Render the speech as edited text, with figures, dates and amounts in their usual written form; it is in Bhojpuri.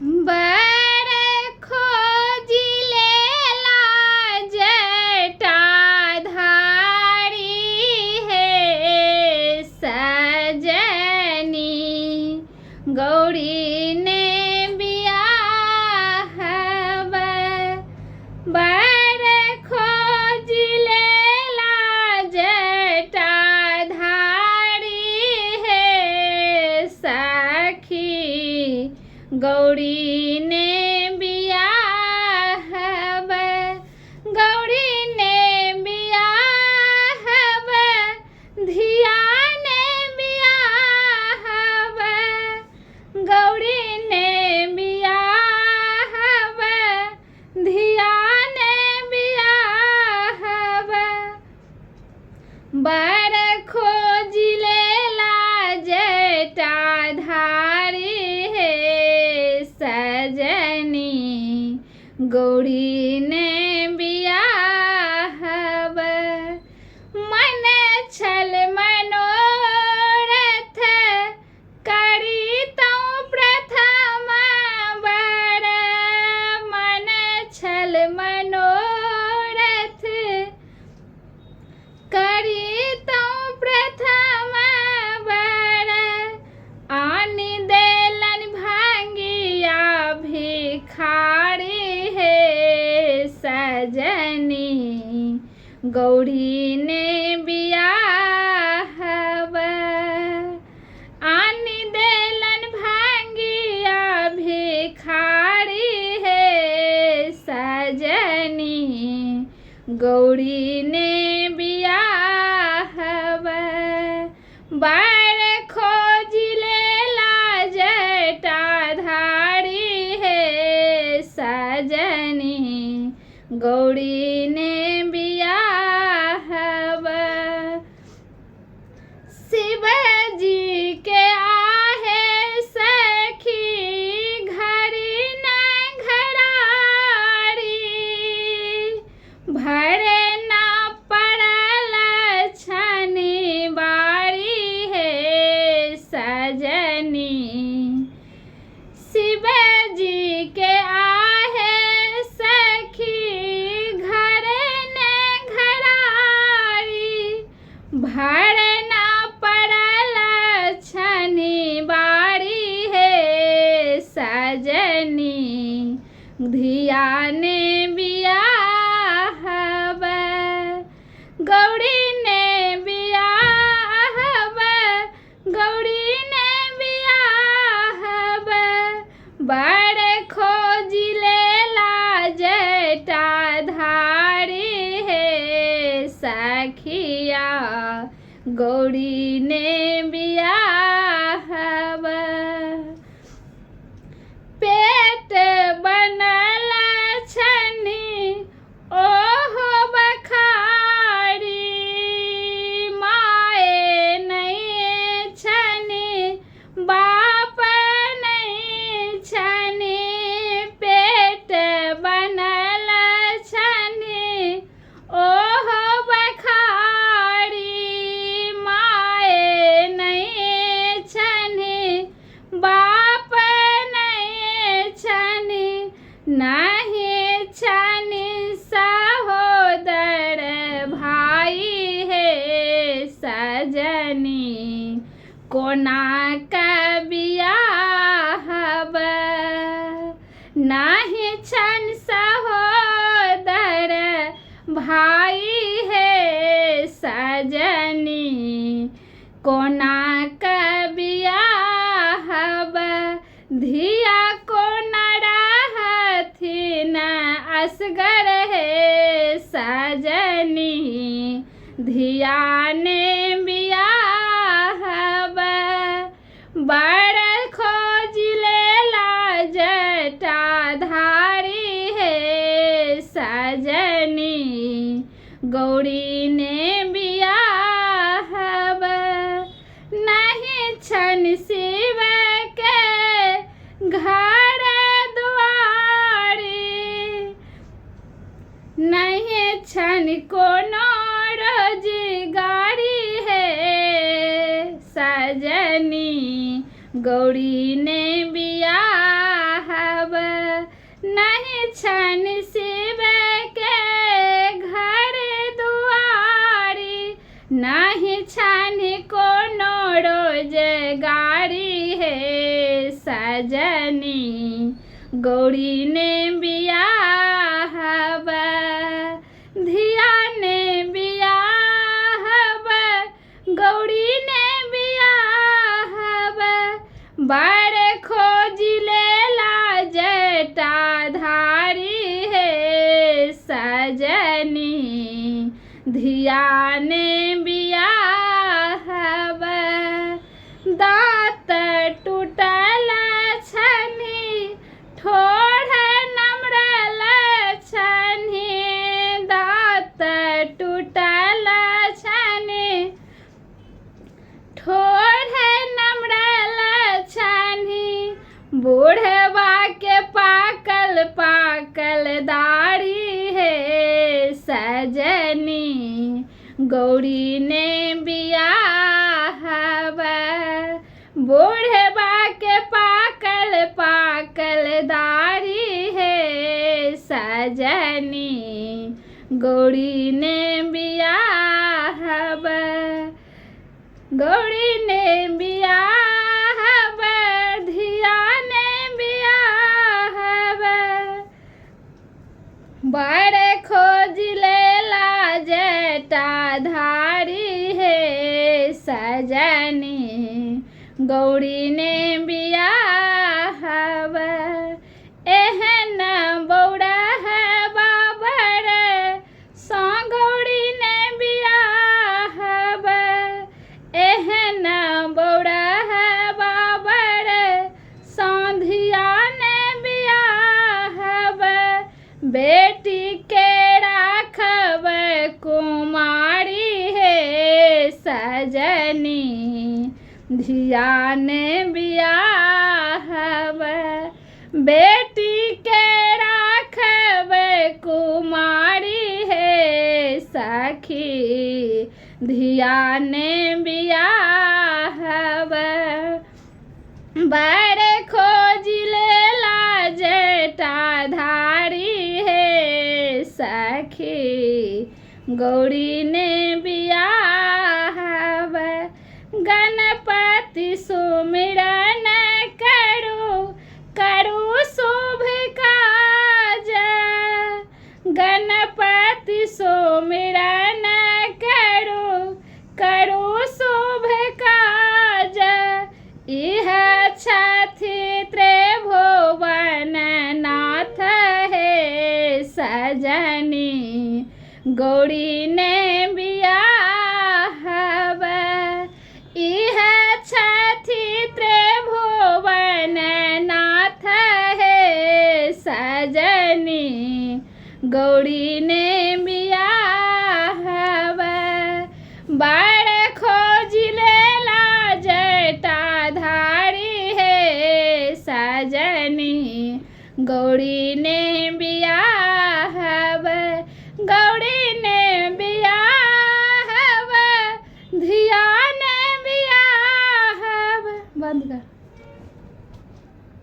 बर खोजिलेला जटाधारी हे सजनी गौरी ने बियाहब बर खोजिलेला जटाधारी हे सखी गौरी ने बियाहब गौरी ने बियाहब धिया ने बियाहब गौरी ने बियाहब धिया ने बियाहब बर खोजिलेला जटाधारी हे सजनी गौरी ने बियाहब मन छल मनोरथ करी तो प्रथम बर मन छल मनोरथ करी तो प्रथम बर आन देलन भांगिया भिखारी हे सजनी गौरी ने बियाहब आन देलन भांगिया भिखारी हे सजनी गौरी ने बियाहब बर खोजिलेला जटाधारी हे सजनी गौरी ने बियाहब शिवजी के आहे सखी घड़ी न घरारी भरे ना पड़ल छनी बारी हे सजनी शिवजी के आहे सखी घरे न घरारी भरे ना पड़ल छनी बारी हे सजनी धिया ने बियाहब गौरी ने बियाहब गौरी ने बियाहब बर खोजिलेला जटाधारी हे सखिया गौरी ने बियाहब पेट बनल छनी ओहो बखारी माए नहीं छनी बाप नहीं छनी पेट बनल छनी ओहो बखारी माए नहीं छनी बाप नहीं छनी नहीं छनी सहोदर भाई हे सजनी कोना का बियाहब नाही छन सहोदर भाई हे सजनी कोना का बियाहब धिया कोना रहथिन असगर हे सजनी धिया ने बियाहब बर खोजिलेला जटाधारी हे सजनी गौरी ने बियाहब नहीं छन शिव के घर दुआरी नहीं छन कोनो रोजगारी है सजनी गौरी ने बियाह छन शिव के घर दुआरी, नाही छन कोनो रोजगारी है सजनी, गौरी ने बियाहब धिया ने बियाहब, गौरी ने बियाहब, बड़ खोज लेला जटाधारी है सजनी, धिया ने बियाहब, दाँत टूटल छनी ठोर नमरल छनी, दाँत टूटल छनी ठोर नमरल छनी, बूढ़वा के पाकल पाकल दाढ़ी है सजनी, गौरी ने बियाहब, बूढ़वा के पाकल पाकल दाढ़ी है सजनी, गौरी ने बियाहब, गौरी ने बियाहब, धिया ने बियाहब, बड़ खोज लेला जटाधारी है सजनी, गौरी ने बियाहब, एहन बौरा है बाबर सौ गौरी ने बियाहब, एहन बौरा है बाबर सौंधिया ने बियाहब, बेटी के राखब कुमारी है सजनी, धिया ने बियाहब, बेटी के राखब कुमारी है सखी, धिया ने बियाहब, बड़ खोज लेला जटाधारी है सखी, गौरी ने बियाहब, गणपति सुमिरन करू करू शुभ काज, गणपति सुमिरन करू करू शुभ काज, इह छथि त्रिभुवन नाथ है सजनी, गौरी ने बियाहब, इह छथि त्रिभुवन नाथ है सजनी, गौरी ने बियाहब, बड़ खोज लेला जटाधारी है सजनी, गौरी ने